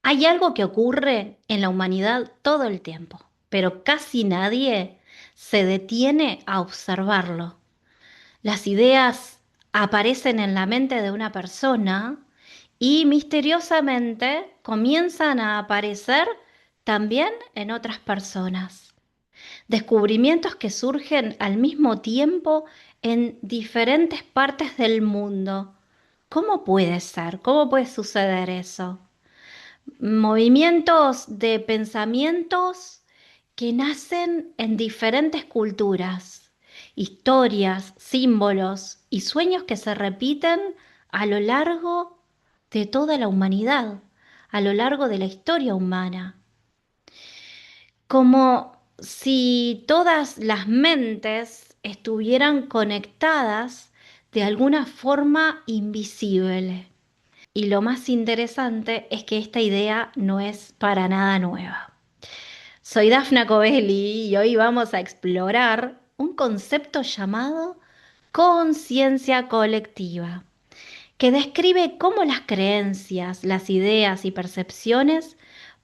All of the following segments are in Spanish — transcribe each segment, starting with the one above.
Hay algo que ocurre en la humanidad todo el tiempo, pero casi nadie se detiene a observarlo. Las ideas aparecen en la mente de una persona y misteriosamente comienzan a aparecer también en otras personas. Descubrimientos que surgen al mismo tiempo en diferentes partes del mundo. ¿Cómo puede ser? ¿Cómo puede suceder eso? Movimientos de pensamientos que nacen en diferentes culturas, historias, símbolos y sueños que se repiten a lo largo de toda la humanidad, a lo largo de la historia humana, como si todas las mentes estuvieran conectadas de alguna forma invisible. Y lo más interesante es que esta idea no es para nada nueva. Soy Dafna Covelli y hoy vamos a explorar un concepto llamado conciencia colectiva, que describe cómo las creencias, las ideas y percepciones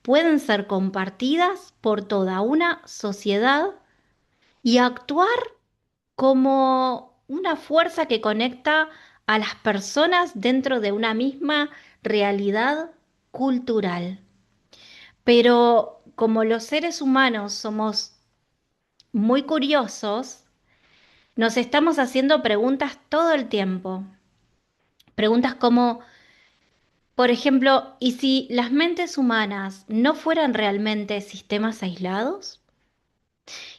pueden ser compartidas por toda una sociedad y actuar como una fuerza que conecta a las personas dentro de una misma realidad cultural. Pero como los seres humanos somos muy curiosos, nos estamos haciendo preguntas todo el tiempo. Preguntas como, por ejemplo, ¿y si las mentes humanas no fueran realmente sistemas aislados?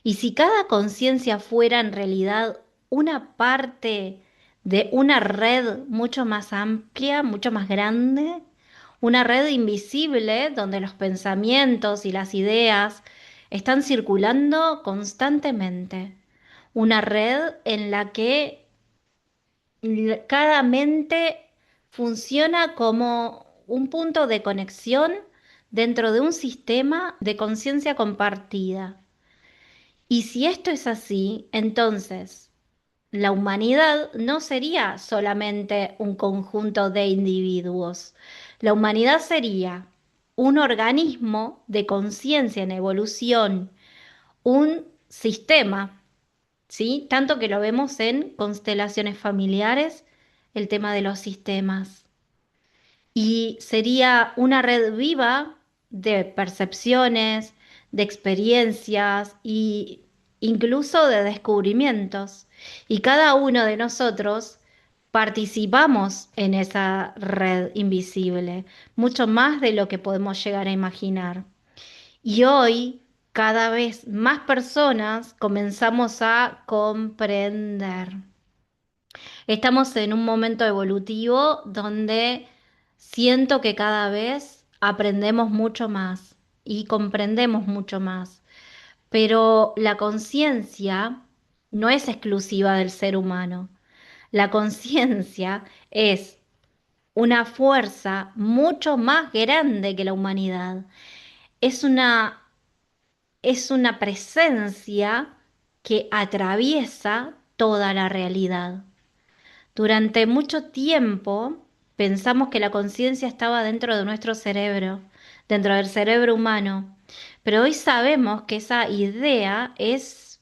¿Y si cada conciencia fuera en realidad una parte de una red mucho más amplia, mucho más grande? Una red invisible donde los pensamientos y las ideas están circulando constantemente. Una red en la que cada mente funciona como un punto de conexión dentro de un sistema de conciencia compartida. Y si esto es así, entonces la humanidad no sería solamente un conjunto de individuos. La humanidad sería un organismo de conciencia en evolución, un sistema, ¿sí? Tanto que lo vemos en constelaciones familiares, el tema de los sistemas. Y sería una red viva de percepciones, de experiencias e incluso de descubrimientos. Y cada uno de nosotros participamos en esa red invisible, mucho más de lo que podemos llegar a imaginar. Y hoy, cada vez más personas comenzamos a comprender. Estamos en un momento evolutivo donde siento que cada vez aprendemos mucho más y comprendemos mucho más, pero la conciencia no es exclusiva del ser humano. La conciencia es una fuerza mucho más grande que la humanidad. Es es una presencia que atraviesa toda la realidad. Durante mucho tiempo pensamos que la conciencia estaba dentro de nuestro cerebro, dentro del cerebro humano, pero hoy sabemos que esa idea es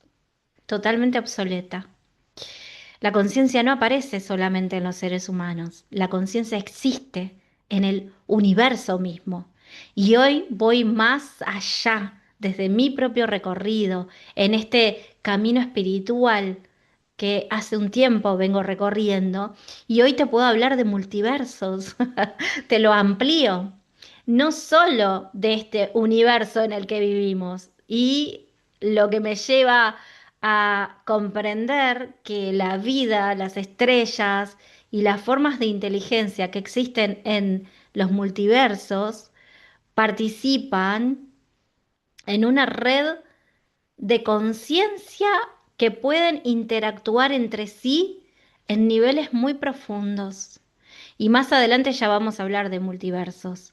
totalmente obsoleta. La conciencia no aparece solamente en los seres humanos, la conciencia existe en el universo mismo. Y hoy voy más allá, desde mi propio recorrido, en este camino espiritual que hace un tiempo vengo recorriendo, y hoy te puedo hablar de multiversos, te lo amplío, no solo de este universo en el que vivimos, y lo que me lleva a comprender que la vida, las estrellas y las formas de inteligencia que existen en los multiversos participan en una red de conciencia que pueden interactuar entre sí en niveles muy profundos. Y más adelante ya vamos a hablar de multiversos.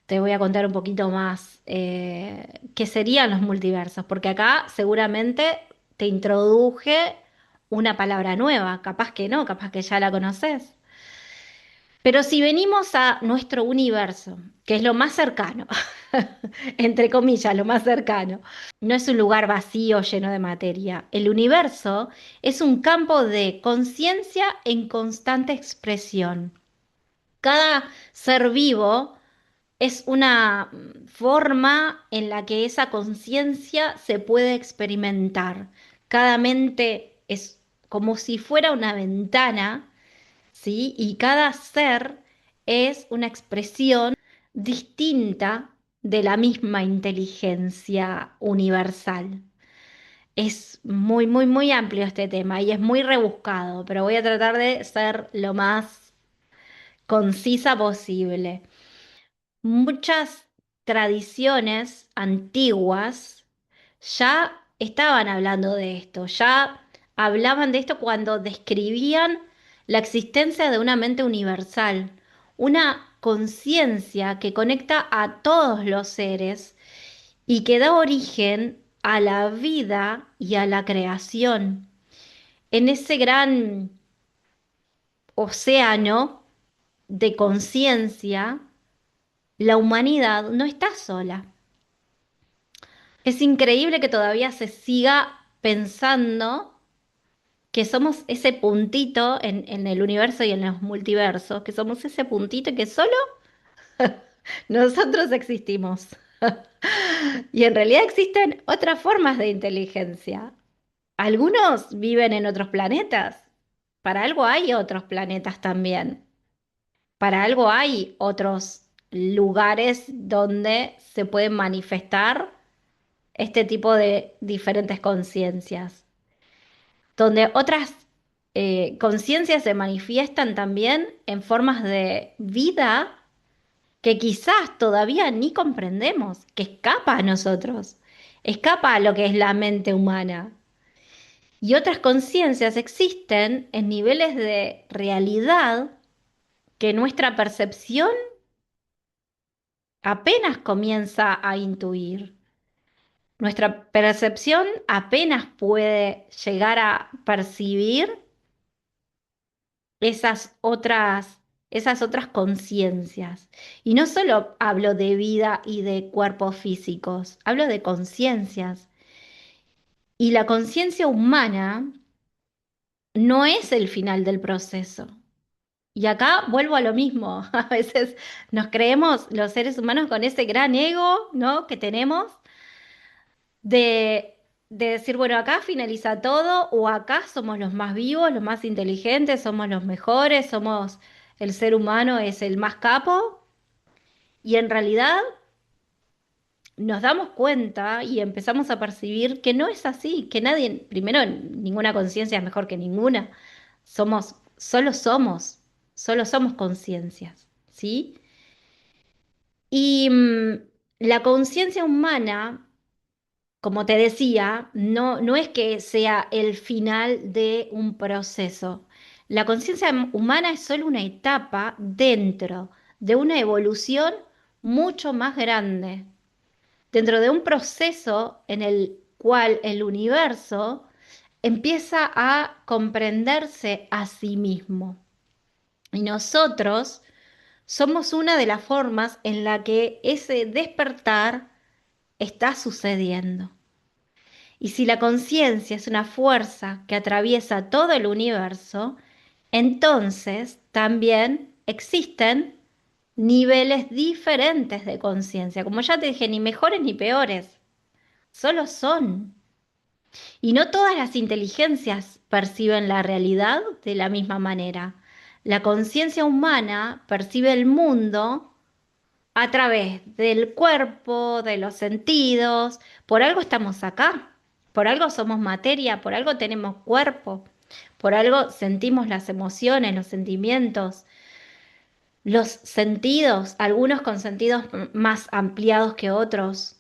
Te voy a contar un poquito más qué serían los multiversos, porque acá seguramente te introduje una palabra nueva, capaz que no, capaz que ya la conoces. Pero si venimos a nuestro universo, que es lo más cercano, entre comillas, lo más cercano, no es un lugar vacío lleno de materia. El universo es un campo de conciencia en constante expresión. Cada ser vivo es una forma en la que esa conciencia se puede experimentar. Cada mente es como si fuera una ventana, ¿sí? Y cada ser es una expresión distinta de la misma inteligencia universal. Es muy, muy, muy amplio este tema y es muy rebuscado, pero voy a tratar de ser lo más concisa posible. Muchas tradiciones antiguas ya estaban hablando de esto, ya hablaban de esto cuando describían la existencia de una mente universal, una conciencia que conecta a todos los seres y que da origen a la vida y a la creación. En ese gran océano de conciencia, la humanidad no está sola. Es increíble que todavía se siga pensando que somos ese puntito en el universo y en los multiversos, que somos ese puntito y que solo nosotros existimos. Y en realidad existen otras formas de inteligencia. Algunos viven en otros planetas. Para algo hay otros planetas también. Para algo hay otros lugares donde se pueden manifestar este tipo de diferentes conciencias, donde otras conciencias se manifiestan también en formas de vida que quizás todavía ni comprendemos, que escapa a nosotros, escapa a lo que es la mente humana. Y otras conciencias existen en niveles de realidad que nuestra percepción apenas comienza a intuir. Nuestra percepción apenas puede llegar a percibir esas esas otras conciencias. Y no solo hablo de vida y de cuerpos físicos, hablo de conciencias. Y la conciencia humana no es el final del proceso. Y acá vuelvo a lo mismo. A veces nos creemos los seres humanos con ese gran ego, ¿no? Que tenemos de decir, bueno, acá finaliza todo o acá somos los más vivos, los más inteligentes, somos los mejores, somos el ser humano es el más capo y en realidad nos damos cuenta y empezamos a percibir que no es así, que nadie, primero, ninguna conciencia es mejor que ninguna. Solo somos conciencias, ¿sí? Y la conciencia humana, como te decía, no es que sea el final de un proceso. La conciencia humana es solo una etapa dentro de una evolución mucho más grande, dentro de un proceso en el cual el universo empieza a comprenderse a sí mismo. Y nosotros somos una de las formas en la que ese despertar está sucediendo. Y si la conciencia es una fuerza que atraviesa todo el universo, entonces también existen niveles diferentes de conciencia. Como ya te dije, ni mejores ni peores, solo son. Y no todas las inteligencias perciben la realidad de la misma manera. La conciencia humana percibe el mundo a través del cuerpo, de los sentidos. Por algo estamos acá, por algo somos materia, por algo tenemos cuerpo, por algo sentimos las emociones, los sentimientos, los sentidos, algunos con sentidos más ampliados que otros,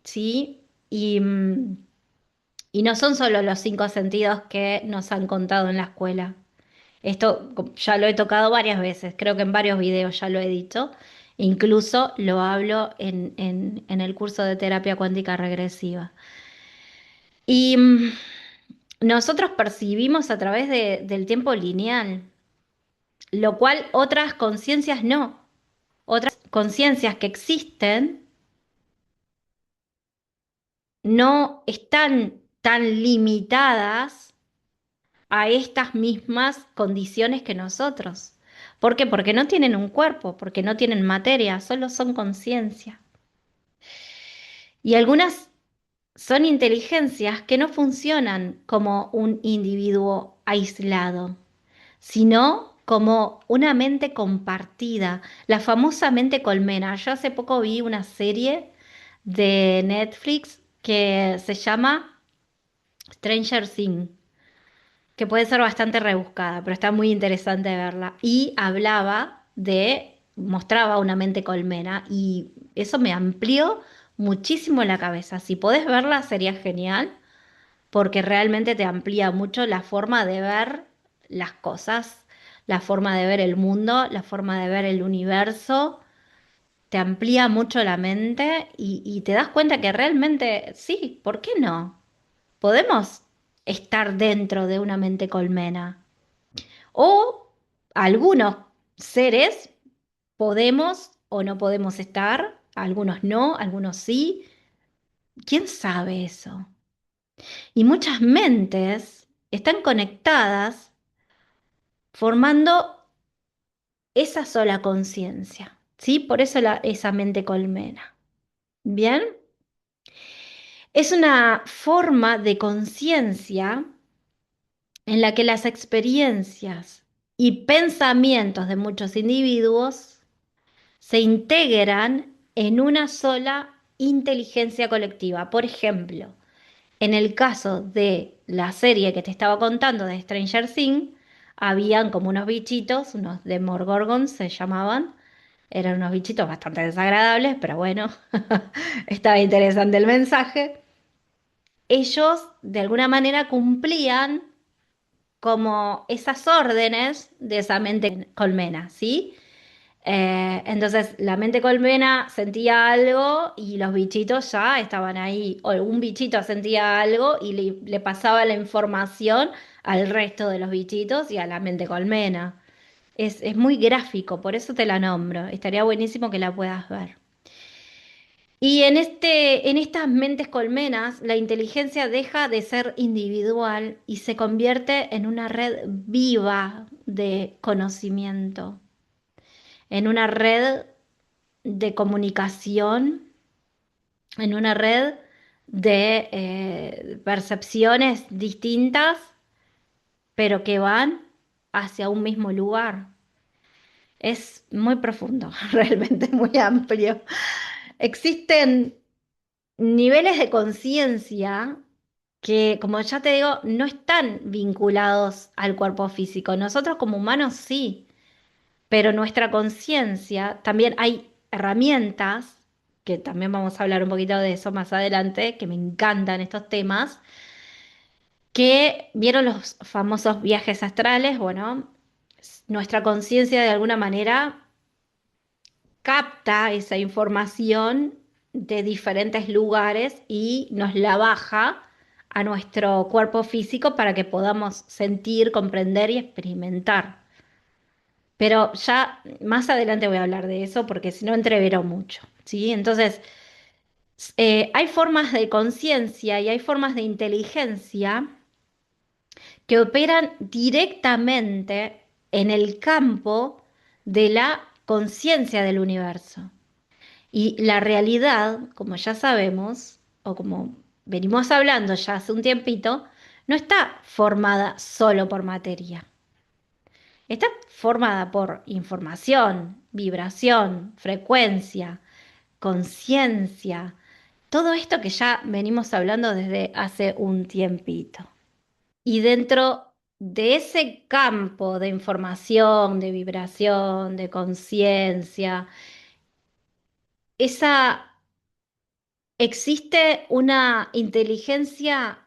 ¿sí? Y no son solo los cinco sentidos que nos han contado en la escuela. Esto ya lo he tocado varias veces, creo que en varios videos ya lo he dicho, incluso lo hablo en el curso de terapia cuántica regresiva. Y nosotros percibimos a través del tiempo lineal. lo cual otras conciencias no. Otras conciencias que existen no están tan limitadas a estas mismas condiciones que nosotros. ¿Por qué? Porque no tienen un cuerpo, porque no tienen materia, solo son conciencia. Y algunas son inteligencias que no funcionan como un individuo aislado, sino como una mente compartida, la famosa mente colmena. Yo hace poco vi una serie de Netflix que se llama Stranger Things, que puede ser bastante rebuscada, pero está muy interesante verla. Y mostraba una mente colmena y eso me amplió muchísimo la cabeza. Si podés verla sería genial porque realmente te amplía mucho la forma de ver las cosas, la forma de ver el mundo, la forma de ver el universo. Te amplía mucho la mente y te das cuenta que realmente sí, ¿por qué no? Podemos estar dentro de una mente colmena. O algunos seres podemos o no podemos estar, algunos no, algunos sí. ¿Quién sabe eso? Y muchas mentes están conectadas formando esa sola conciencia, ¿sí? Por eso esa mente colmena. Bien, es una forma de conciencia en la que las experiencias y pensamientos de muchos individuos se integran en una sola inteligencia colectiva. Por ejemplo, en el caso de la serie que te estaba contando de Stranger Things, habían como unos bichitos, unos Demogorgons se llamaban. Eran unos bichitos bastante desagradables, pero bueno, estaba interesante el mensaje. Ellos de alguna manera cumplían como esas órdenes de esa mente colmena, ¿sí? Entonces la mente colmena sentía algo y los bichitos ya estaban ahí, o un bichito sentía algo y le pasaba la información al resto de los bichitos y a la mente colmena. Es muy gráfico, por eso te la nombro. Estaría buenísimo que la puedas ver. Y en estas mentes colmenas, la inteligencia deja de ser individual y se convierte en una red viva de conocimiento, en una red de comunicación, en una red de percepciones distintas, pero que van hacia un mismo lugar. Es muy profundo, realmente muy amplio. Existen niveles de conciencia que, como ya te digo, no están vinculados al cuerpo físico. Nosotros como humanos sí, pero nuestra conciencia, también hay herramientas, que también vamos a hablar un poquito de eso más adelante, que me encantan estos temas, que vieron los famosos viajes astrales. Bueno, nuestra conciencia de alguna manera capta esa información de diferentes lugares y nos la baja a nuestro cuerpo físico para que podamos sentir, comprender y experimentar. Pero ya más adelante voy a hablar de eso porque si no entrevero mucho, ¿sí? Entonces, hay formas de conciencia y hay formas de inteligencia que operan directamente en el campo de la conciencia del universo. Y la realidad, como ya sabemos, o como venimos hablando ya hace un tiempito, no está formada solo por materia. Está formada por información, vibración, frecuencia, conciencia, todo esto que ya venimos hablando desde hace un tiempito. Y dentro de ese campo de información, de vibración, de conciencia, esa existe una inteligencia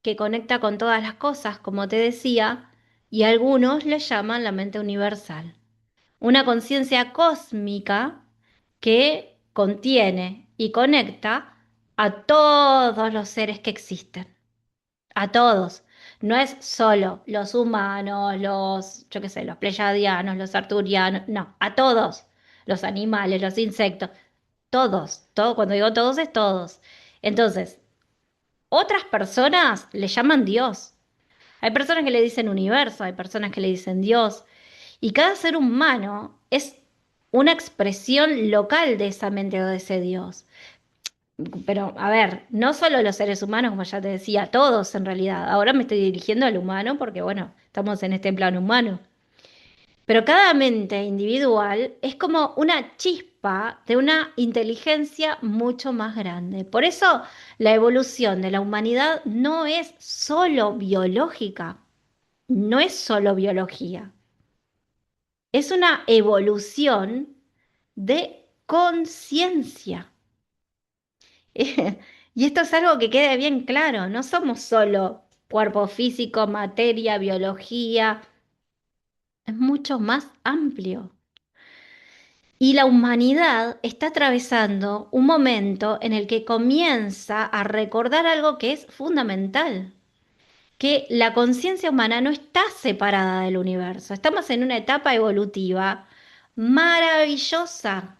que conecta con todas las cosas, como te decía, y algunos le llaman la mente universal. Una conciencia cósmica que contiene y conecta a todos los seres que existen, a todos. no es solo los humanos, yo qué sé, los pleyadianos, los arturianos, no, a todos, los animales, los insectos, todos, todo, cuando digo todos es todos. Entonces, otras personas le llaman Dios. Hay personas que le dicen universo, hay personas que le dicen Dios, y cada ser humano es una expresión local de esa mente o de ese Dios. Pero, a ver, no solo los seres humanos, como ya te decía, todos en realidad. Ahora me estoy dirigiendo al humano porque, bueno, estamos en este plano humano. Pero cada mente individual es como una chispa de una inteligencia mucho más grande. Por eso la evolución de la humanidad no es solo biológica, no es solo biología, es una evolución de conciencia. Y esto es algo que quede bien claro, no somos solo cuerpo físico, materia, biología, es mucho más amplio. Y la humanidad está atravesando un momento en el que comienza a recordar algo que es fundamental, que la conciencia humana no está separada del universo. Estamos en una etapa evolutiva maravillosa,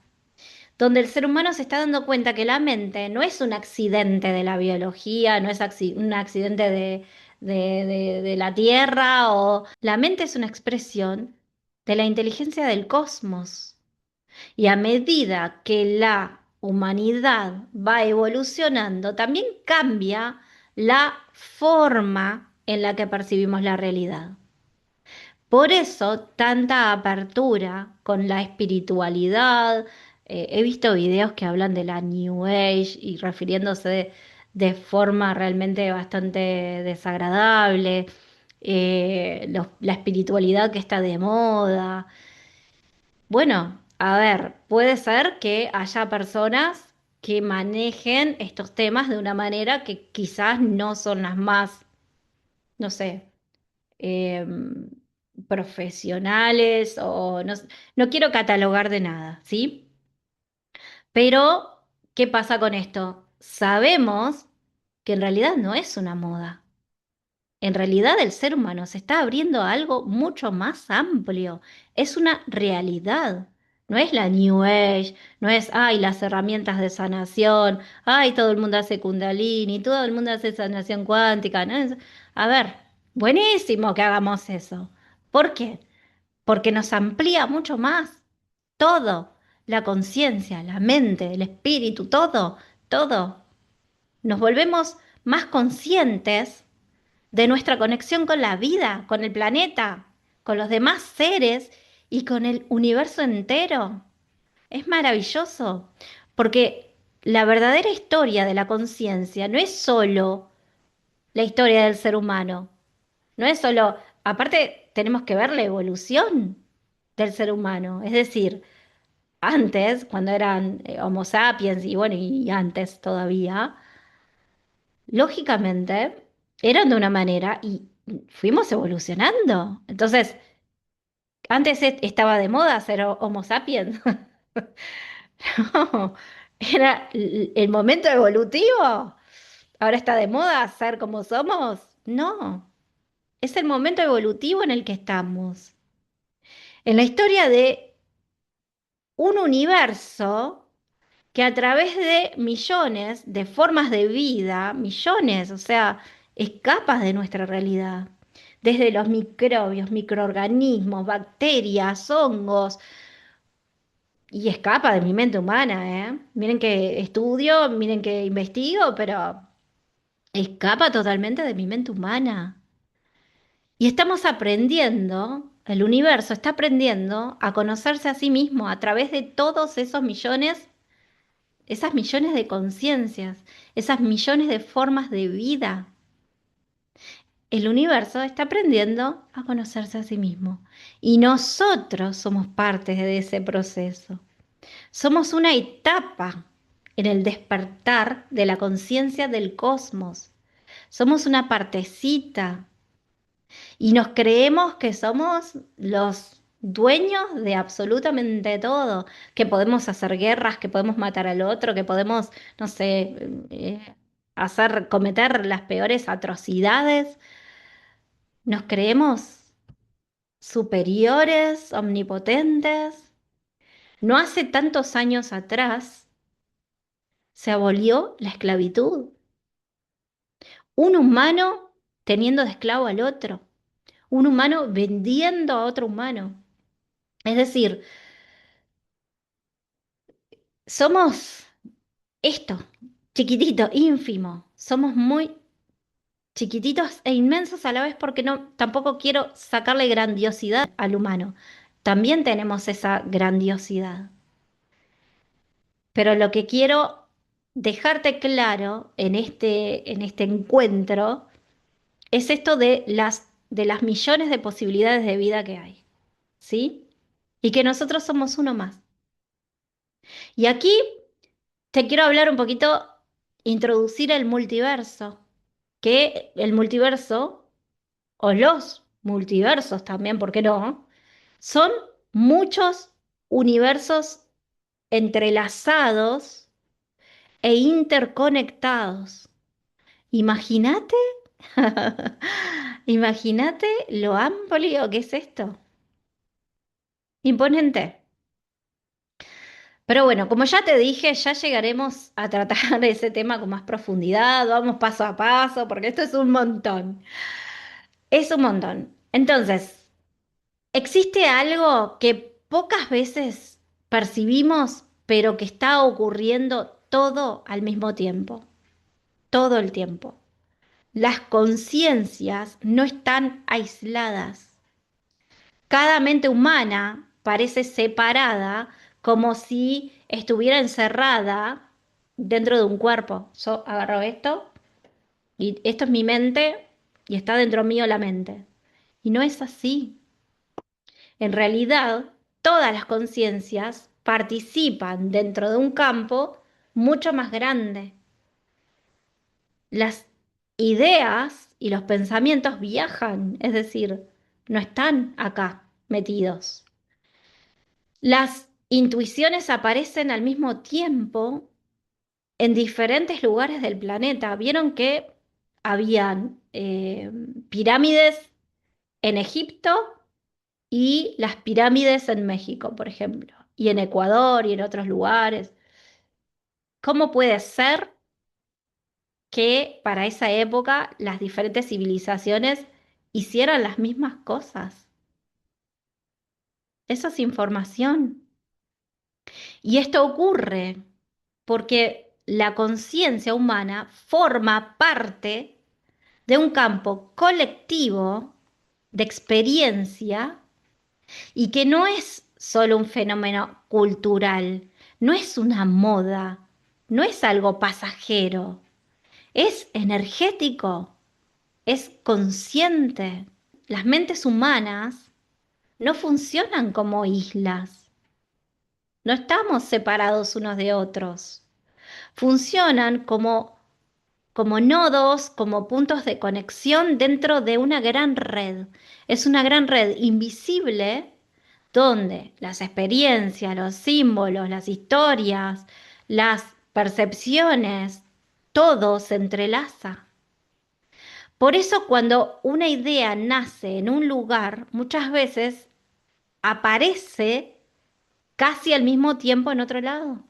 donde el ser humano se está dando cuenta que la mente no es un accidente de la biología, no es un accidente de la Tierra, o la mente es una expresión de la inteligencia del cosmos. Y a medida que la humanidad va evolucionando, también cambia la forma en la que percibimos la realidad. Por eso, tanta apertura con la espiritualidad. He visto videos que hablan de la New Age y refiriéndose de forma realmente bastante desagradable, la espiritualidad que está de moda. Bueno, a ver, puede ser que haya personas que manejen estos temas de una manera que quizás no son las más, no sé, em, profesionales o no, no quiero catalogar de nada, ¿sí? Pero, ¿qué pasa con esto? Sabemos que en realidad no es una moda. En realidad el ser humano se está abriendo a algo mucho más amplio. Es una realidad. No es la New Age, no es, ay, las herramientas de sanación, ay, todo el mundo hace Kundalini, todo el mundo hace sanación cuántica. ¿No? A ver, buenísimo que hagamos eso. ¿Por qué? Porque nos amplía mucho más todo, la conciencia, la mente, el espíritu, todo, todo. Nos volvemos más conscientes de nuestra conexión con la vida, con el planeta, con los demás seres y con el universo entero. Es maravilloso, porque la verdadera historia de la conciencia no es solo la historia del ser humano, no es solo, aparte tenemos que ver la evolución del ser humano, es decir, antes, cuando eran Homo sapiens y bueno, y antes todavía, lógicamente eran de una manera y fuimos evolucionando. Entonces, antes estaba de moda ser Homo sapiens. No, era el momento evolutivo. Ahora está de moda ser como somos. No, es el momento evolutivo en el que estamos. En la historia de un universo que a través de millones de formas de vida, millones, o sea, escapas de nuestra realidad. Desde los microbios, microorganismos, bacterias, hongos, y escapa de mi mente humana, ¿eh? Miren que estudio, miren que investigo, pero escapa totalmente de mi mente humana. Y estamos aprendiendo, el universo está aprendiendo a conocerse a sí mismo a través de todos esos millones, esas millones de conciencias, esas millones de formas de vida. El universo está aprendiendo a conocerse a sí mismo. Y nosotros somos parte de ese proceso. Somos una etapa en el despertar de la conciencia del cosmos. Somos una partecita y nos creemos que somos los dueños de absolutamente todo, que podemos hacer guerras, que podemos matar al otro, que podemos, no sé, cometer las peores atrocidades. Nos creemos superiores, omnipotentes. No hace tantos años atrás se abolió la esclavitud. Un humano teniendo de esclavo al otro. Un humano vendiendo a otro humano. Es decir, somos esto, chiquitito, ínfimo. Somos muy chiquititos e inmensos a la vez porque no, tampoco quiero sacarle grandiosidad al humano. También tenemos esa grandiosidad. Pero lo que quiero dejarte claro en este encuentro es esto de las millones de posibilidades de vida que hay, ¿sí? Y que nosotros somos uno más. Y aquí te quiero hablar un poquito, introducir el multiverso, que el multiverso, o los multiversos también, ¿por qué no? Son muchos universos entrelazados e interconectados. Imagínate, imagínate lo amplio que es esto. Imponente. Pero bueno, como ya te dije, ya llegaremos a tratar ese tema con más profundidad. Vamos paso a paso, porque esto es un montón. Es un montón. Entonces, existe algo que pocas veces percibimos, pero que está ocurriendo todo al mismo tiempo, todo el tiempo. Las conciencias no están aisladas. Cada mente humana parece separada, como si estuviera encerrada dentro de un cuerpo. Yo agarro esto y esto es mi mente y está dentro mío la mente. Y no es así. En realidad, todas las conciencias participan dentro de un campo mucho más grande. Las ideas y los pensamientos viajan, es decir, no están acá metidos. Las intuiciones aparecen al mismo tiempo en diferentes lugares del planeta. Vieron que habían pirámides en Egipto y las pirámides en México, por ejemplo, y en Ecuador y en otros lugares. ¿Cómo puede ser que para esa época las diferentes civilizaciones hicieran las mismas cosas? Eso es información. Y esto ocurre porque la conciencia humana forma parte de un campo colectivo de experiencia y que no es solo un fenómeno cultural, no es una moda, no es algo pasajero, es energético, es consciente. Las mentes humanas no funcionan como islas, no estamos separados unos de otros, funcionan como nodos, como puntos de conexión dentro de una gran red. Es una gran red invisible donde las experiencias, los símbolos, las historias, las percepciones, todo se entrelaza. Por eso cuando una idea nace en un lugar, muchas veces aparece casi al mismo tiempo en otro lado.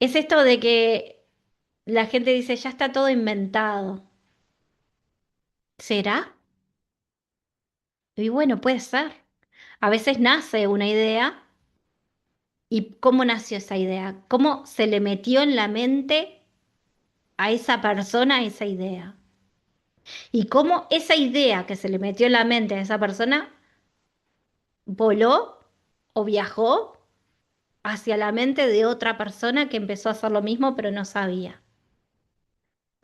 Es esto de que la gente dice, ya está todo inventado. ¿Será? Y bueno, puede ser. A veces nace una idea y ¿cómo nació esa idea? ¿Cómo se le metió en la mente a esa persona esa idea? Y cómo esa idea que se le metió en la mente a esa persona voló o viajó hacia la mente de otra persona que empezó a hacer lo mismo pero no sabía.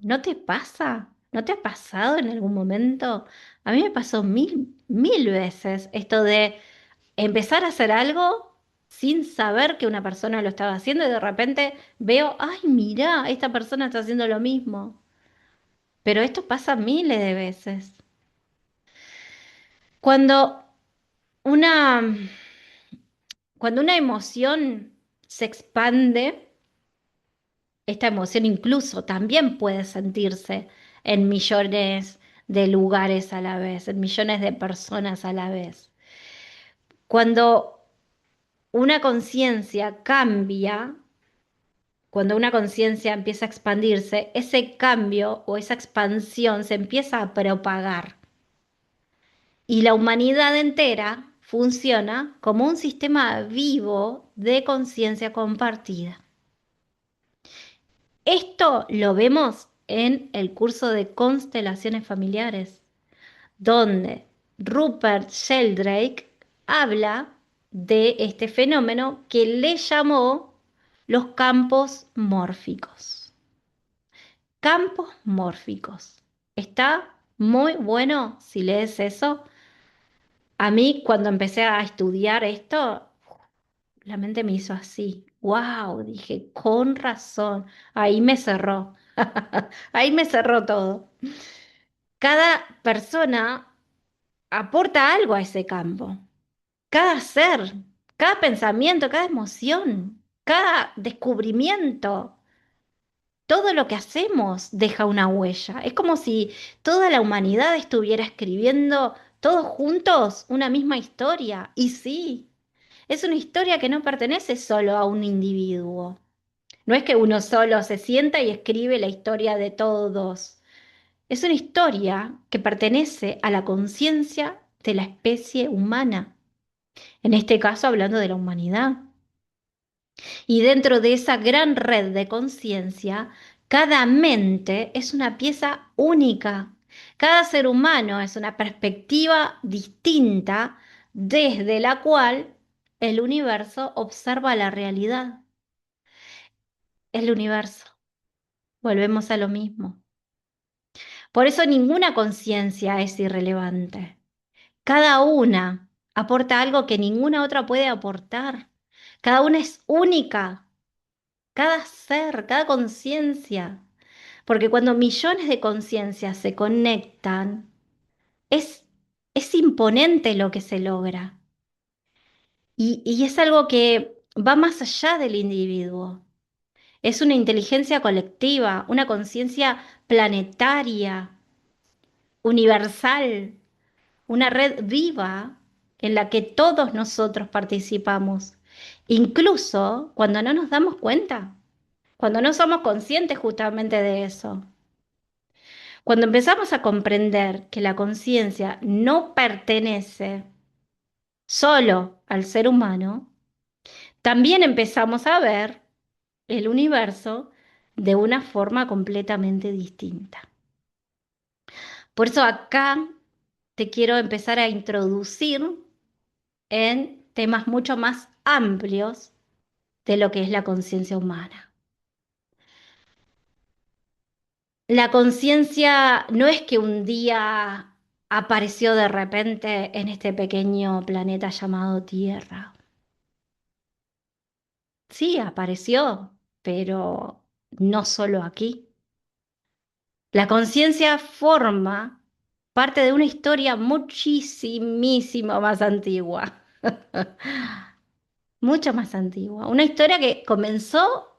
¿No te pasa? ¿No te ha pasado en algún momento? A mí me pasó mil veces esto de empezar a hacer algo sin saber que una persona lo estaba haciendo y de repente veo, ay, mira, esta persona está haciendo lo mismo. Pero esto pasa miles de veces. Cuando una, cuando una emoción se expande, esta emoción incluso también puede sentirse en millones de lugares a la vez, en millones de personas a la vez. Cuando una conciencia cambia, cuando una conciencia empieza a expandirse, ese cambio o esa expansión se empieza a propagar y la humanidad entera funciona como un sistema vivo de conciencia compartida. Esto lo vemos en el curso de constelaciones familiares, donde Rupert Sheldrake habla de este fenómeno que le llamó los campos mórficos. Campos mórficos. Está muy bueno si lees eso. A mí, cuando empecé a estudiar esto, la mente me hizo así. ¡Wow! Dije, con razón. Ahí me cerró. Ahí me cerró todo. Cada persona aporta algo a ese campo. Cada ser, cada pensamiento, cada emoción, cada descubrimiento. Todo lo que hacemos deja una huella. Es como si toda la humanidad estuviera escribiendo todos juntos una misma historia. Y sí, es una historia que no pertenece solo a un individuo. No es que uno solo se sienta y escribe la historia de todos. Es una historia que pertenece a la conciencia de la especie humana. En este caso, hablando de la humanidad. Y dentro de esa gran red de conciencia, cada mente es una pieza única. Cada ser humano es una perspectiva distinta desde la cual el universo observa la realidad. El universo. Volvemos a lo mismo. Por eso ninguna conciencia es irrelevante. Cada una aporta algo que ninguna otra puede aportar. Cada una es única. Cada ser, cada conciencia. Porque cuando millones de conciencias se conectan, es, es imponente lo que se logra. Y es algo que va más allá del individuo. Es una inteligencia colectiva, una conciencia planetaria, universal, una red viva en la que todos nosotros participamos, incluso cuando no nos damos cuenta, cuando no somos conscientes justamente de eso. Cuando empezamos a comprender que la conciencia no pertenece solo al ser humano, también empezamos a ver el universo de una forma completamente distinta. Por eso acá te quiero empezar a introducir en temas mucho más amplios de lo que es la conciencia humana. La conciencia no es que un día apareció de repente en este pequeño planeta llamado Tierra. Sí, apareció, pero no solo aquí. La conciencia forma parte de una historia muchísimo más antigua, mucho más antigua. Una historia que comenzó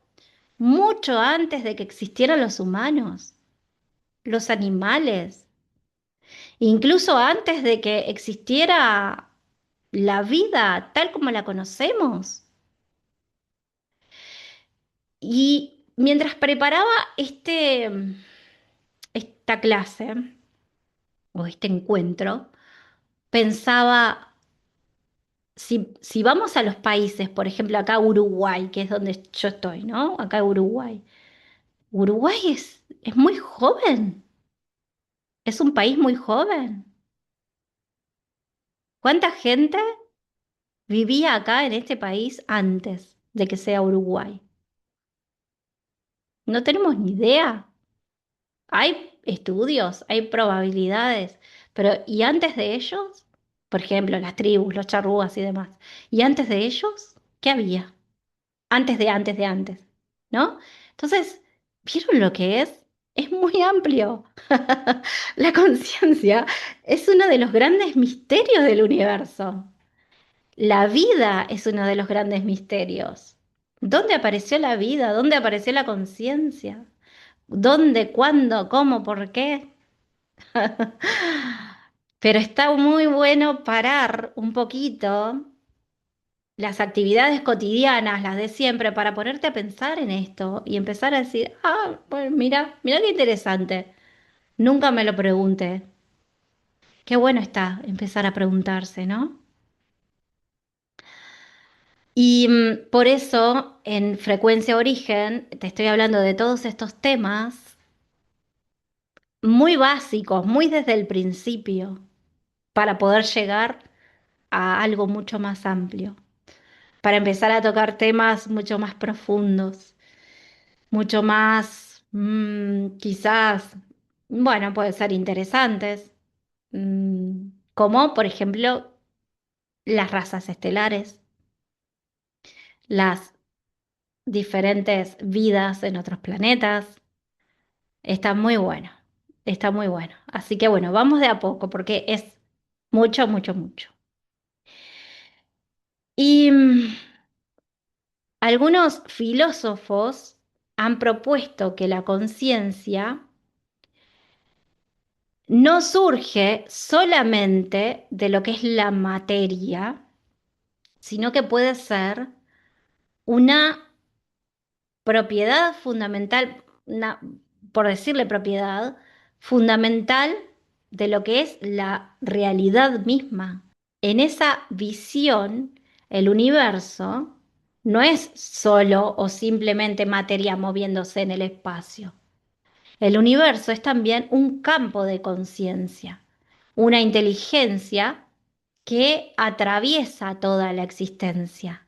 mucho antes de que existieran los humanos, los animales, incluso antes de que existiera la vida tal como la conocemos. Y mientras preparaba esta clase o este encuentro, pensaba, si vamos a los países, por ejemplo, acá Uruguay, que es donde yo estoy, ¿no? Acá Uruguay. Uruguay es muy joven, es un país muy joven. ¿Cuánta gente vivía acá en este país antes de que sea Uruguay? No tenemos ni idea. Hay estudios, hay probabilidades, pero ¿y antes de ellos? Por ejemplo, las tribus, los charrúas y demás. ¿Y antes de ellos? ¿Qué había? Antes, ¿no? Entonces, ¿vieron lo que es? Es muy amplio. La conciencia es uno de los grandes misterios del universo. La vida es uno de los grandes misterios. ¿Dónde apareció la vida? ¿Dónde apareció la conciencia? ¿Dónde, cuándo, cómo, por qué? Pero está muy bueno parar un poquito las actividades cotidianas, las de siempre, para ponerte a pensar en esto y empezar a decir, ah, pues mira, mira qué interesante. Nunca me lo pregunté. Qué bueno está empezar a preguntarse, ¿no? Y por eso en Frecuencia Origen te estoy hablando de todos estos temas muy básicos, muy desde el principio, para poder llegar a algo mucho más amplio, para empezar a tocar temas mucho más profundos, mucho más, quizás, bueno, puede ser interesantes, como por ejemplo las razas estelares, las diferentes vidas en otros planetas. Está muy bueno, está muy bueno. Así que bueno, vamos de a poco porque es mucho, mucho, mucho. Y algunos filósofos han propuesto que la conciencia no surge solamente de lo que es la materia, sino que puede ser una propiedad fundamental, por decirle propiedad, fundamental de lo que es la realidad misma. En esa visión, el universo no es solo o simplemente materia moviéndose en el espacio. El universo es también un campo de conciencia, una inteligencia que atraviesa toda la existencia.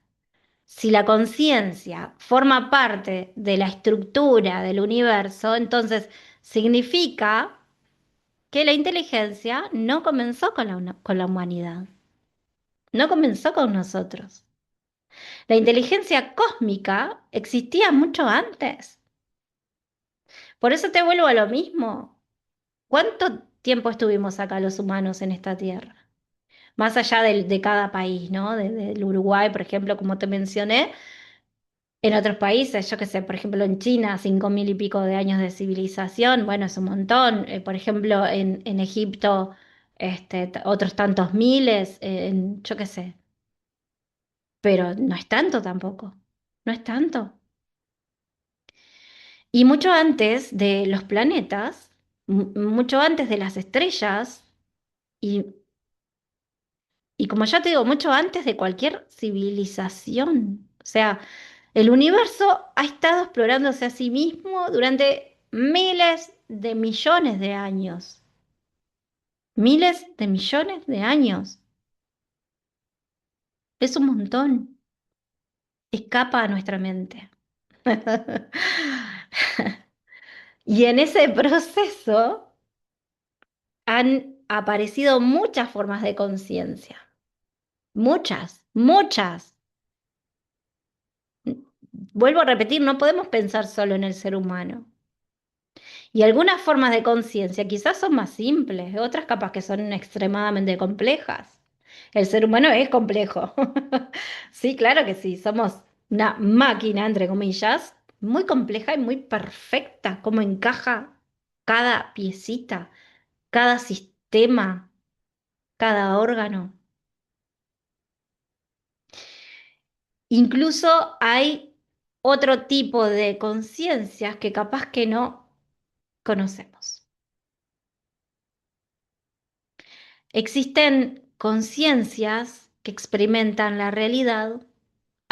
Si la conciencia forma parte de la estructura del universo, entonces significa que la inteligencia no comenzó con la humanidad, no comenzó con nosotros. La inteligencia cósmica existía mucho antes. Por eso te vuelvo a lo mismo. ¿Cuánto tiempo estuvimos acá los humanos en esta tierra? Más allá de cada país, ¿no? Del Uruguay, por ejemplo, como te mencioné, en otros países, yo qué sé, por ejemplo en China, 5000 y pico de años de civilización, bueno, es un montón. Por ejemplo, en Egipto, otros tantos miles, yo qué sé, pero no es tanto tampoco, no es tanto. Y mucho antes de los planetas, mucho antes de las estrellas, y, y como ya te digo, mucho antes de cualquier civilización. O sea, el universo ha estado explorándose a sí mismo durante miles de millones de años. Miles de millones de años. Es un montón. Escapa a nuestra mente. Y en ese proceso han aparecido muchas formas de conciencia. Muchas, muchas. Vuelvo a repetir, no podemos pensar solo en el ser humano. Y algunas formas de conciencia quizás son más simples, otras capaz que son extremadamente complejas. El ser humano es complejo. Sí, claro que sí, somos una máquina, entre comillas, muy compleja y muy perfecta, cómo encaja cada piecita, cada sistema, cada órgano. Incluso hay otro tipo de conciencias que capaz que no conocemos. Existen conciencias que experimentan la realidad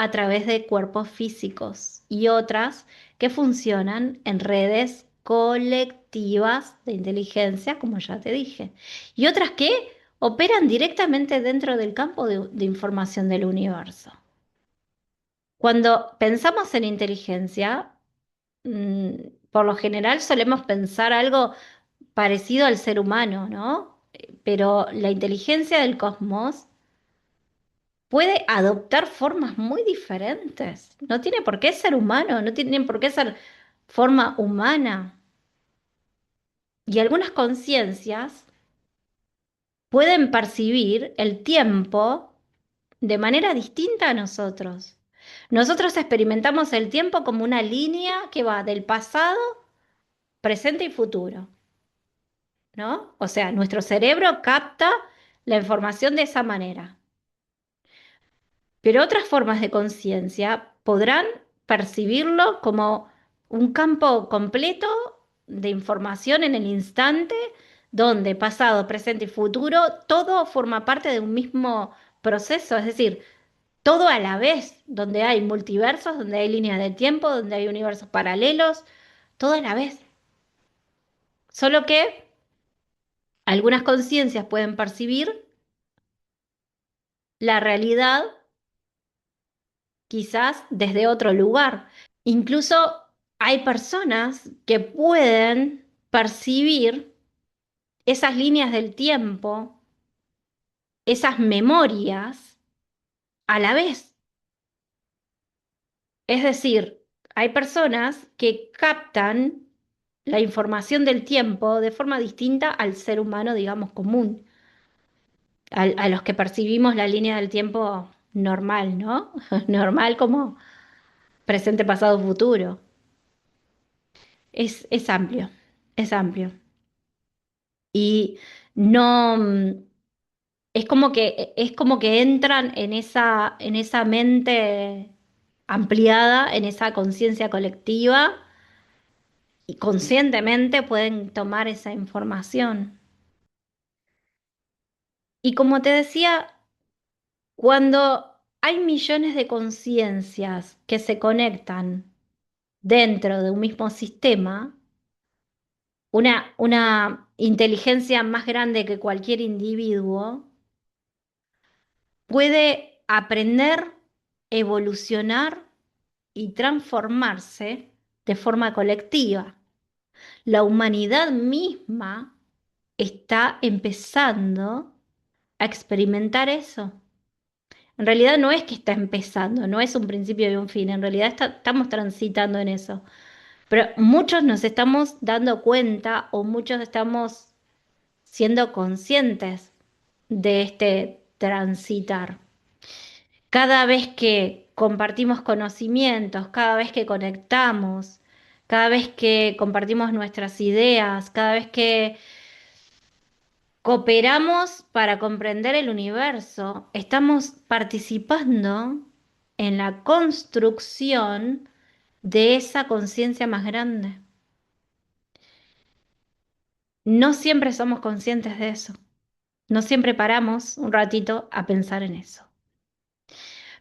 a través de cuerpos físicos y otras que funcionan en redes colectivas de inteligencia, como ya te dije, y otras que operan directamente dentro del campo de información del universo. Cuando pensamos en inteligencia, mm, por lo general solemos pensar algo parecido al ser humano, ¿no? Pero la inteligencia del cosmos puede adoptar formas muy diferentes. No tiene por qué ser humano, no tiene por qué ser forma humana. Y algunas conciencias pueden percibir el tiempo de manera distinta a nosotros. Nosotros experimentamos el tiempo como una línea que va del pasado presente y futuro, ¿no? O sea, nuestro cerebro capta la información de esa manera. Pero otras formas de conciencia podrán percibirlo como un campo completo de información en el instante, donde pasado, presente y futuro, todo forma parte de un mismo proceso, es decir, todo a la vez, donde hay multiversos, donde hay líneas de tiempo, donde hay universos paralelos, todo a la vez. Solo que algunas conciencias pueden percibir la realidad quizás desde otro lugar. Incluso hay personas que pueden percibir esas líneas del tiempo, esas memorias a la vez. Es decir, hay personas que captan la información del tiempo de forma distinta al ser humano, digamos, común, a los que percibimos la línea del tiempo normal, ¿no? Normal como presente, pasado, futuro. Es amplio, es amplio. Y no, es como que entran en esa mente ampliada, en esa conciencia colectiva y conscientemente pueden tomar esa información. Y como te decía, cuando hay millones de conciencias que se conectan dentro de un mismo sistema, una inteligencia más grande que cualquier individuo puede aprender, evolucionar y transformarse de forma colectiva. La humanidad misma está empezando a experimentar eso. En realidad no es que está empezando, no es un principio y un fin, en realidad estamos transitando en eso. Pero muchos nos estamos dando cuenta o muchos estamos siendo conscientes de este transitar. Cada vez que compartimos conocimientos, cada vez que conectamos, cada vez que compartimos nuestras ideas, cada vez que cooperamos para comprender el universo, estamos participando en la construcción de esa conciencia más grande. No siempre somos conscientes de eso. No siempre paramos un ratito a pensar en eso.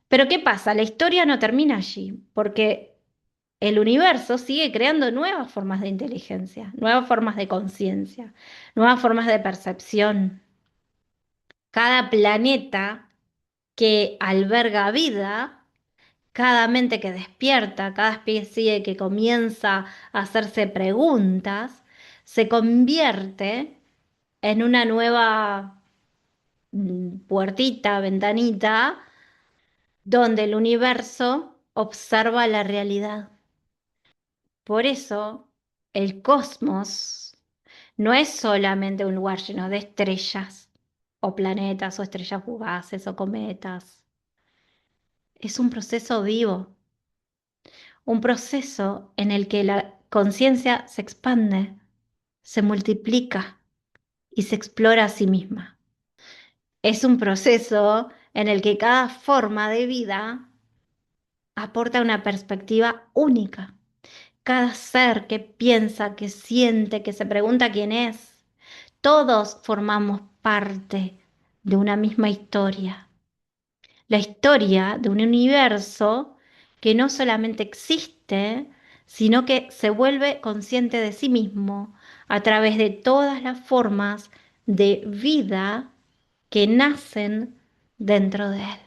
Pero ¿qué pasa? La historia no termina allí, porque el universo sigue creando nuevas formas de inteligencia, nuevas formas de conciencia, nuevas formas de percepción. Cada planeta que alberga vida, cada mente que despierta, cada especie que comienza a hacerse preguntas, se convierte en una nueva puertita, ventanita, donde el universo observa la realidad. Por eso, el cosmos no es solamente un lugar lleno de estrellas, o planetas, o estrellas fugaces, o cometas. Es un proceso vivo, un proceso en el que la conciencia se expande, se multiplica y se explora a sí misma. Es un proceso en el que cada forma de vida aporta una perspectiva única. Cada ser que piensa, que siente, que se pregunta quién es, todos formamos parte de una misma historia. La historia de un universo que no solamente existe, sino que se vuelve consciente de sí mismo a través de todas las formas de vida que nacen dentro de él.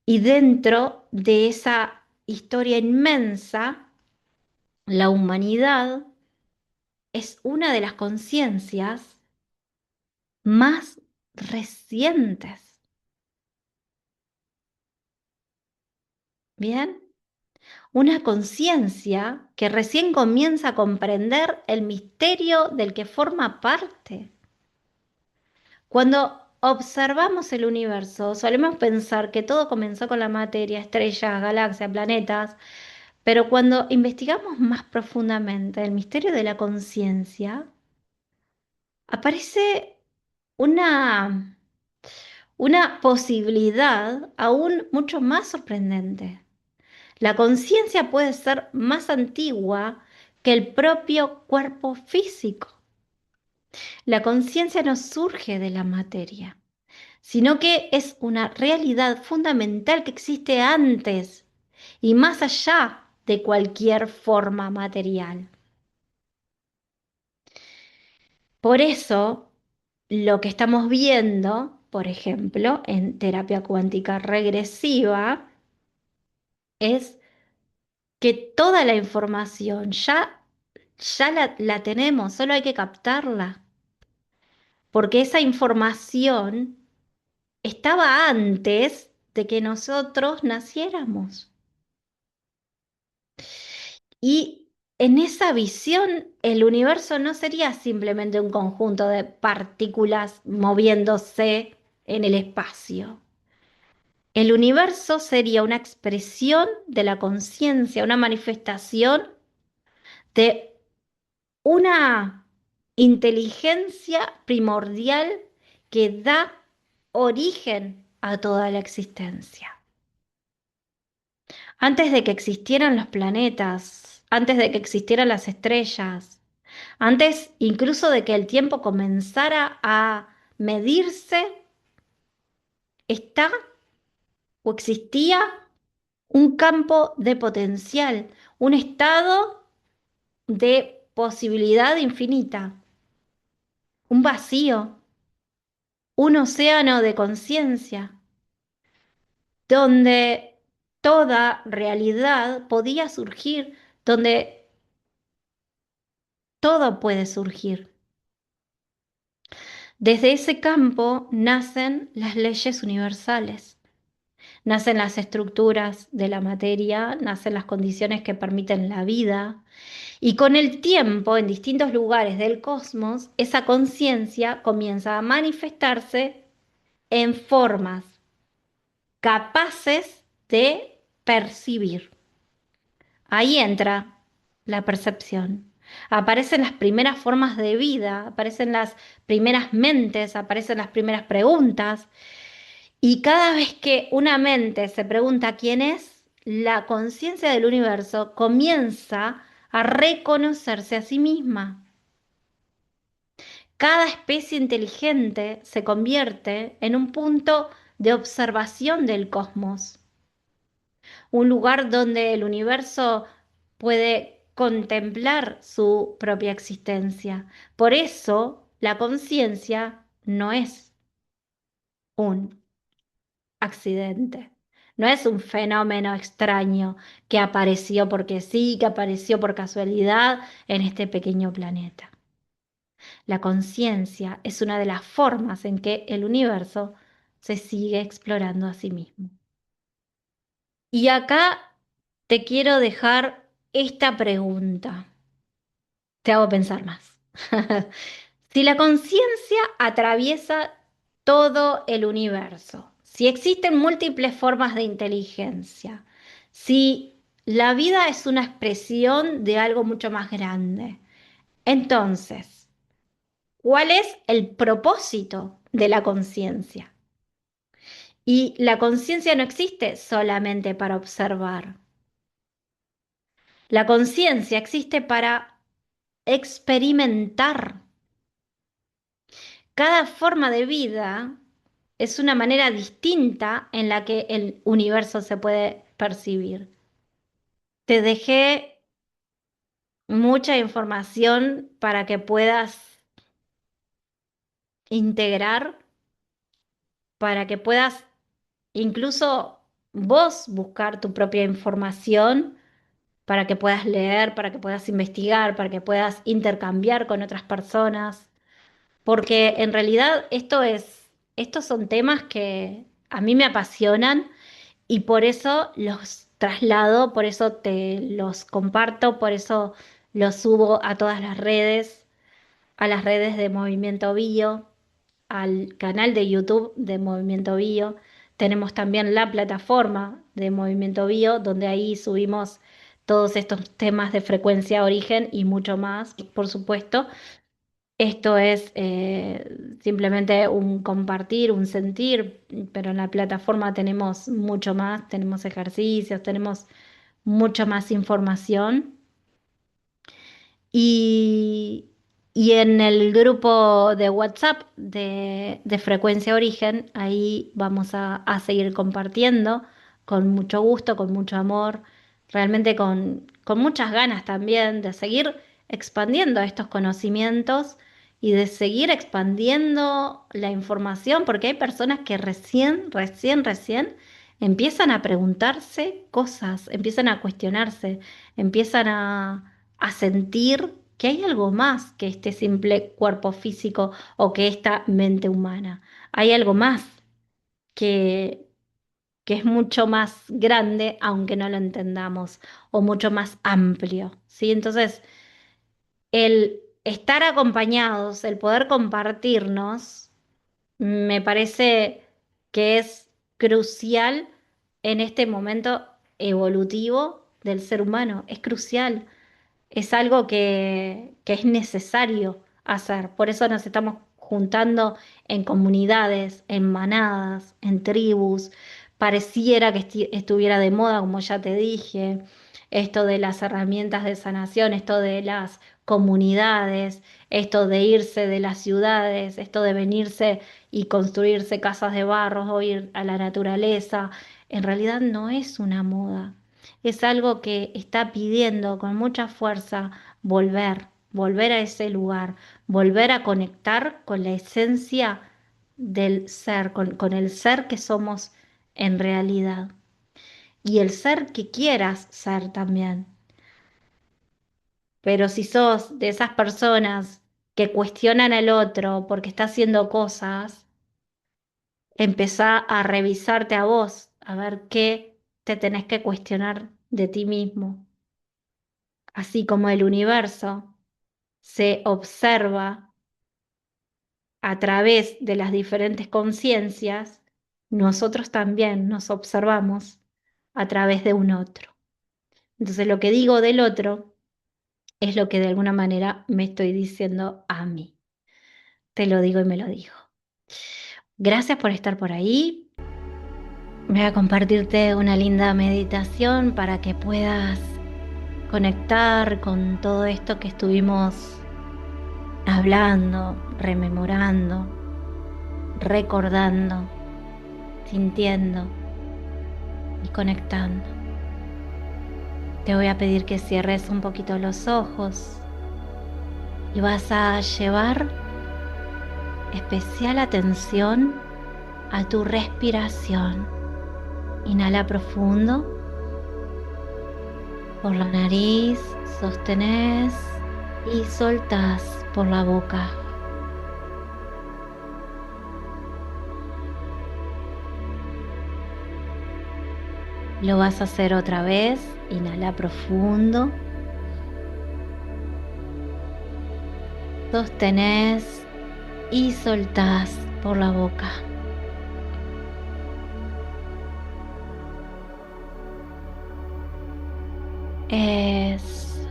Y dentro de esa historia inmensa, la humanidad es una de las conciencias más recientes. ¿Bien? Una conciencia que recién comienza a comprender el misterio del que forma parte. Cuando observamos el universo, solemos pensar que todo comenzó con la materia, estrellas, galaxias, planetas, Pero cuando investigamos más profundamente el misterio de la conciencia, aparece una, una posibilidad aún mucho más sorprendente. La conciencia puede ser más antigua que el propio cuerpo físico. La conciencia no surge de la materia, sino que es una realidad fundamental que existe antes y más allá de cualquier forma material. Por eso, lo que estamos viendo, por ejemplo, en terapia cuántica regresiva, es que toda la información ya la tenemos, solo hay que captarla, porque esa información estaba antes de que nosotros naciéramos. Y en esa visión, el universo no sería simplemente un conjunto de partículas moviéndose en el espacio. El universo sería una expresión de la conciencia, una manifestación de una inteligencia primordial que da origen a toda la existencia. Antes de que existieran los planetas, antes de que existieran las estrellas, antes incluso de que el tiempo comenzara a medirse, está o existía un campo de potencial, un estado de posibilidad infinita, un vacío, un océano de conciencia, donde toda realidad podía surgir, donde todo puede surgir. Desde ese campo nacen las leyes universales, nacen las estructuras de la materia, nacen las condiciones que permiten la vida. Y con el tiempo, en distintos lugares del cosmos, esa conciencia comienza a manifestarse en formas capaces de percibir. Ahí entra la percepción. Aparecen las primeras formas de vida, aparecen las primeras mentes, aparecen las primeras preguntas. Y cada vez que una mente se pregunta quién es, la conciencia del universo comienza a reconocerse a sí misma. Cada especie inteligente se convierte en un punto de observación del cosmos, un lugar donde el universo puede contemplar su propia existencia. Por eso, la conciencia no es un accidente, no es un fenómeno extraño que apareció porque sí, que apareció por casualidad en este pequeño planeta. La conciencia es una de las formas en que el universo se sigue explorando a sí mismo. Y acá te quiero dejar esta pregunta. Te hago pensar más. Si la conciencia atraviesa todo el universo, si existen múltiples formas de inteligencia, si la vida es una expresión de algo mucho más grande, entonces, ¿cuál es el propósito de la conciencia? Y la conciencia no existe solamente para observar. La conciencia existe para experimentar. Cada forma de vida es una manera distinta en la que el universo se puede percibir. Te dejé mucha información para que puedas integrar, para que puedas incluso vos buscar tu propia información, para que puedas leer, para que puedas investigar, para que puedas intercambiar con otras personas. Porque en realidad estos son temas que a mí me apasionan y por eso los traslado, por eso te los comparto, por eso los subo a todas las redes, a las redes de Movimiento Bio, al canal de YouTube de Movimiento Bio. Tenemos también la plataforma de Movimiento Bio, donde ahí subimos todos estos temas de frecuencia origen y mucho más, por supuesto. Esto es simplemente un compartir, un sentir, pero en la plataforma tenemos mucho más, tenemos ejercicios, tenemos mucha más información. Y, y en el grupo de WhatsApp de Frecuencia Origen, ahí vamos a seguir compartiendo con mucho gusto, con mucho amor, realmente con muchas ganas también de seguir expandiendo estos conocimientos y de seguir expandiendo la información, porque hay personas que recién empiezan a preguntarse cosas, empiezan a cuestionarse, empiezan a sentir que hay algo más que este simple cuerpo físico o que esta mente humana. Hay algo más que, que es mucho más grande, aunque no lo entendamos, o mucho más amplio, ¿sí? Entonces, el estar acompañados, el poder compartirnos, me parece que es crucial en este momento evolutivo del ser humano. Es crucial. Es algo que es necesario hacer. Por eso nos estamos juntando en comunidades, en manadas, en tribus. Pareciera que estuviera de moda, como ya te dije, esto de las herramientas de sanación, esto de las comunidades, esto de irse de las ciudades, esto de venirse y construirse casas de barro o ir a la naturaleza. En realidad no es una moda, es algo que está pidiendo con mucha fuerza volver a ese lugar, volver a conectar con la esencia del ser, con el ser que somos en realidad y el ser que quieras ser también. Pero si sos de esas personas que cuestionan al otro porque está haciendo cosas, empezá a revisarte a vos, a ver qué te tenés que cuestionar de ti mismo. Así como el universo se observa a través de las diferentes conciencias, nosotros también nos observamos a través de un otro. Entonces lo que digo del otro es lo que de alguna manera me estoy diciendo a mí. Te lo digo y me lo digo. Gracias por estar por ahí. Voy a compartirte una linda meditación para que puedas conectar con todo esto que estuvimos hablando, rememorando, recordando, sintiendo y conectando. Te voy a pedir que cierres un poquito los ojos y vas a llevar especial atención a tu respiración. Inhala profundo por la nariz, sostenés y soltás por la boca. Lo vas a hacer otra vez. Inhala profundo. Sostenés y soltás por la boca. Eso.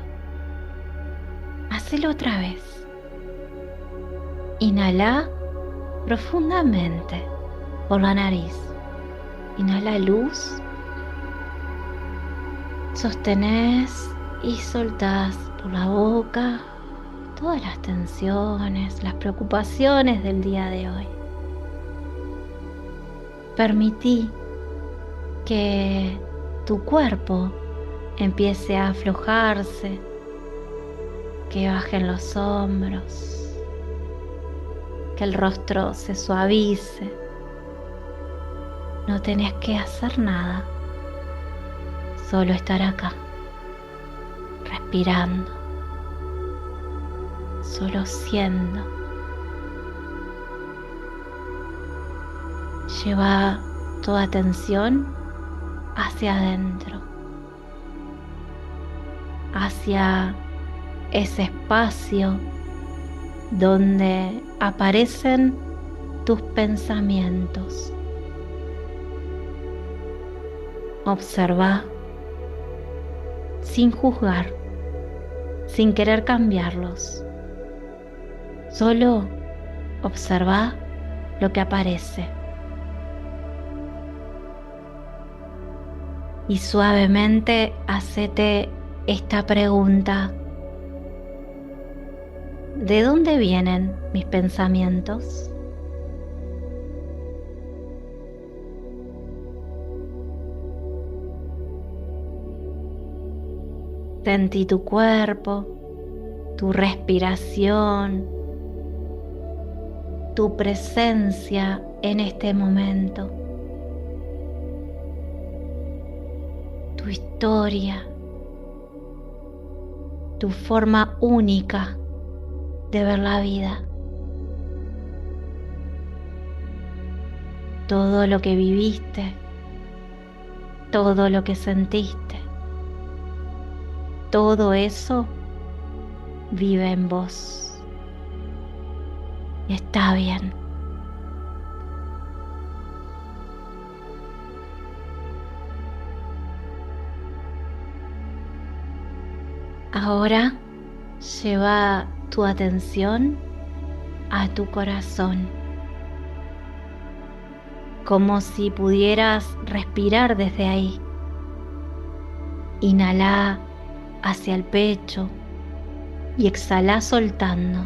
Hacelo otra vez. Inhala profundamente por la nariz. Inhala luz. Sostenés y soltás por la boca todas las tensiones, las preocupaciones del día de hoy. Permití que tu cuerpo empiece a aflojarse, que bajen los hombros, que el rostro se suavice. No tenés que hacer nada, solo estar acá, respirando, solo siendo. Lleva tu atención hacia adentro, hacia ese espacio donde aparecen tus pensamientos. Observa sin juzgar, sin querer cambiarlos. Solo observa lo que aparece. Y suavemente hacete esta pregunta: ¿de dónde vienen mis pensamientos? Sentí tu cuerpo, tu respiración, tu presencia en este momento, tu historia, tu forma única de ver la vida. Todo lo que viviste, todo lo que sentiste, todo eso vive en vos. Y está bien. Ahora lleva tu atención a tu corazón, como si pudieras respirar desde ahí. Inhala hacia el pecho y exhala soltando.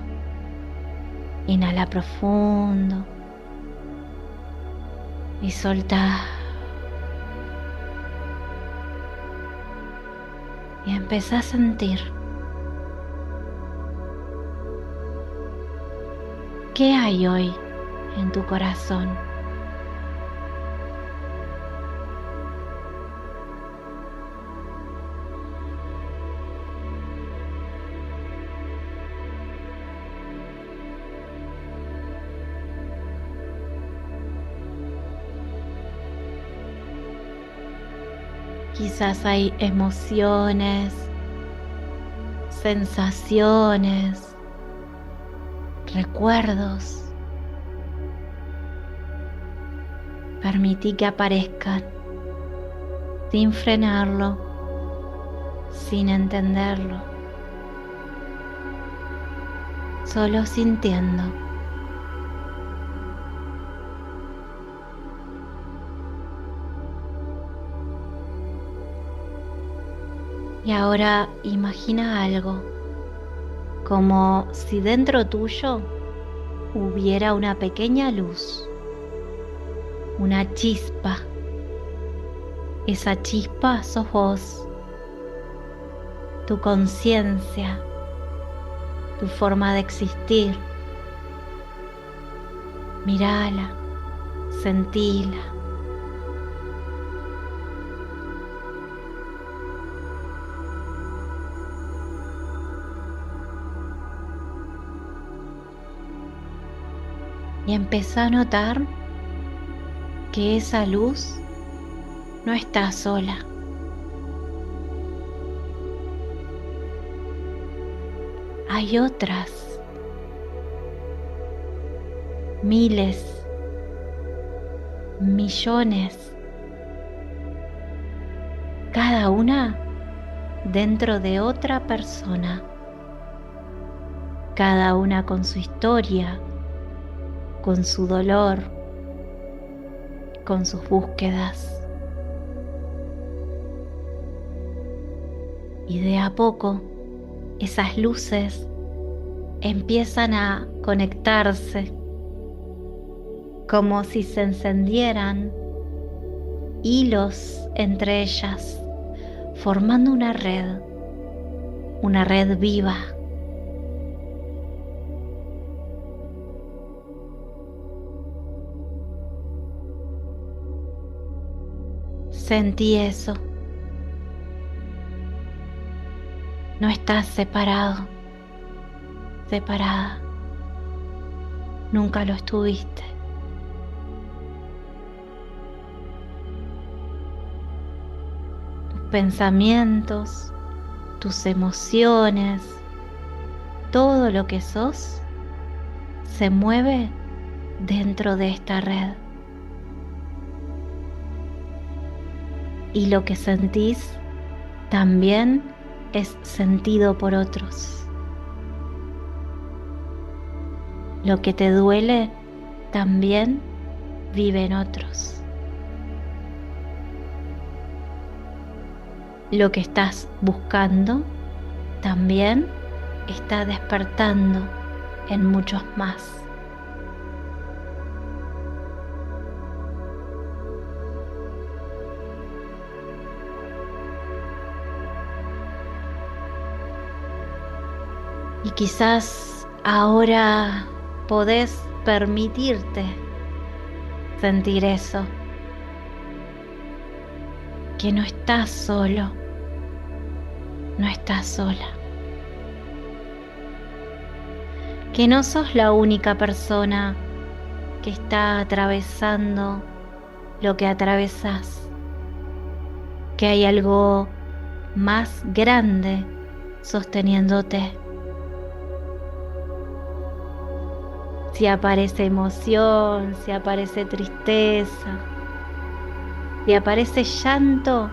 Inhala profundo y solta. Y empezá a sentir qué hay hoy en tu corazón. Quizás hay emociones, sensaciones, recuerdos. Permití que aparezcan sin frenarlo, sin entenderlo, solo sintiendo. Y ahora imagina algo, como si dentro tuyo hubiera una pequeña luz, una chispa. Esa chispa sos vos, tu conciencia, tu forma de existir. Mírala, sentíla. Y empezá a notar que esa luz no está sola. Hay otras, miles, millones, cada una dentro de otra persona, cada una con su historia, con su dolor, con sus búsquedas. Y de a poco, esas luces empiezan a conectarse, como si se encendieran hilos entre ellas, formando una red viva. Sentí eso. No estás separado, separada. Nunca lo estuviste. Tus pensamientos, tus emociones, todo lo que sos se mueve dentro de esta red. Y lo que sentís también es sentido por otros. Lo que te duele también vive en otros. Lo que estás buscando también está despertando en muchos más. Y quizás ahora podés permitirte sentir eso, que no estás solo, no estás sola, que no sos la única persona que está atravesando lo que atravesás, que hay algo más grande sosteniéndote. Si aparece emoción, si aparece tristeza, si aparece llanto,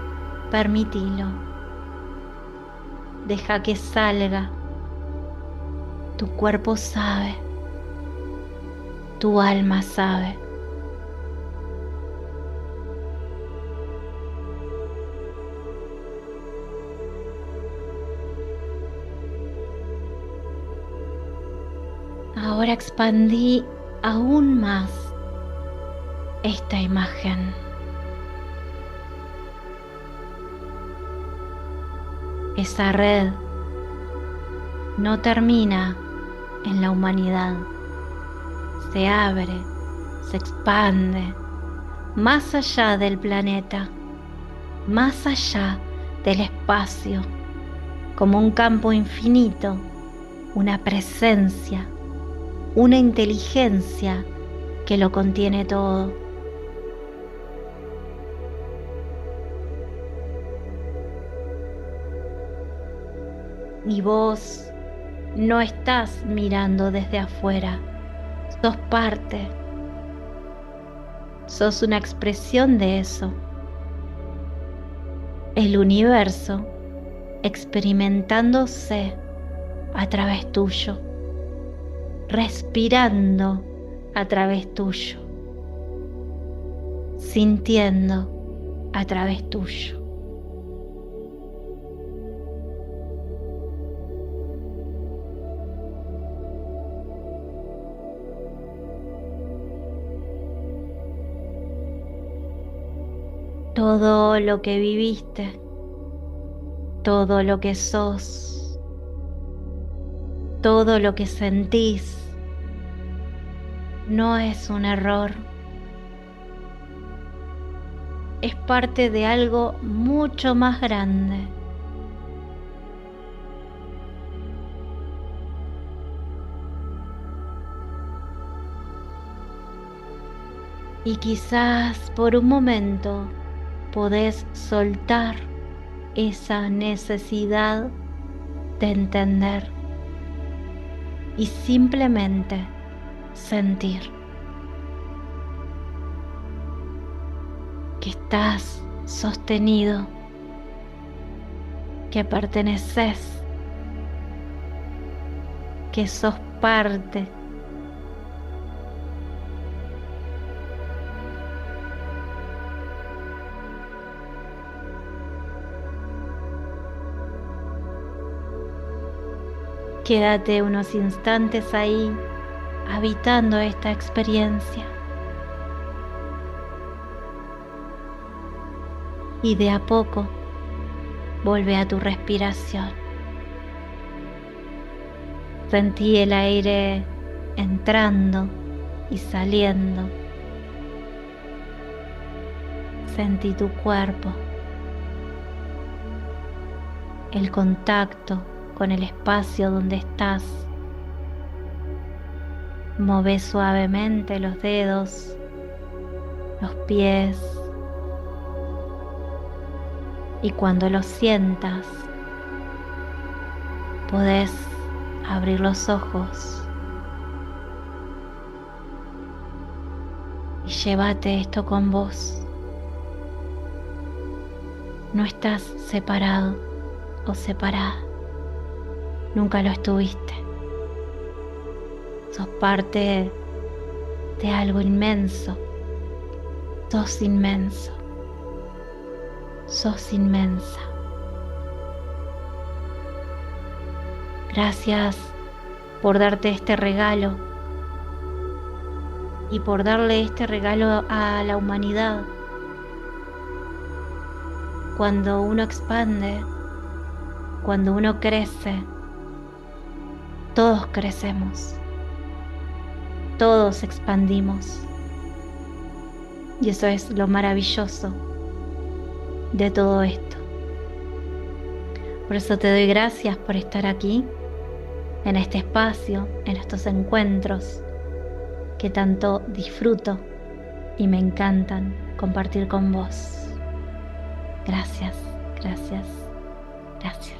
permitilo. Deja que salga. Tu cuerpo sabe, tu alma sabe. Ahora expandí aún más esta imagen. Esa red no termina en la humanidad, se abre, se expande más allá del planeta, más allá del espacio, como un campo infinito, una presencia, una inteligencia que lo contiene todo. Y vos no estás mirando desde afuera, sos parte, sos una expresión de eso. El universo experimentándose a través tuyo, respirando a través tuyo, sintiendo a través tuyo. Todo lo que viviste, todo lo que sos, todo lo que sentís, no es un error. Es parte de algo mucho más grande. Y quizás por un momento podés soltar esa necesidad de entender y simplemente sentir que estás sostenido, que perteneces, que sos parte. Quédate unos instantes ahí, habitando esta experiencia. Y de a poco, vuelve a tu respiración. Sentí el aire entrando y saliendo. Sentí tu cuerpo, el contacto con el espacio donde estás. Move suavemente los dedos, los pies, y cuando lo sientas, podés abrir los ojos y llévate esto con vos. No estás separado, o separada. Nunca lo estuviste. Sos parte de algo inmenso. Sos inmenso. Sos inmensa. Gracias por darte este regalo y por darle este regalo a la humanidad. Cuando uno expande, cuando uno crece, todos crecemos, todos expandimos. Y eso es lo maravilloso de todo esto. Por eso te doy gracias por estar aquí, en este espacio, en estos encuentros que tanto disfruto y me encantan compartir con vos. Gracias, gracias, gracias.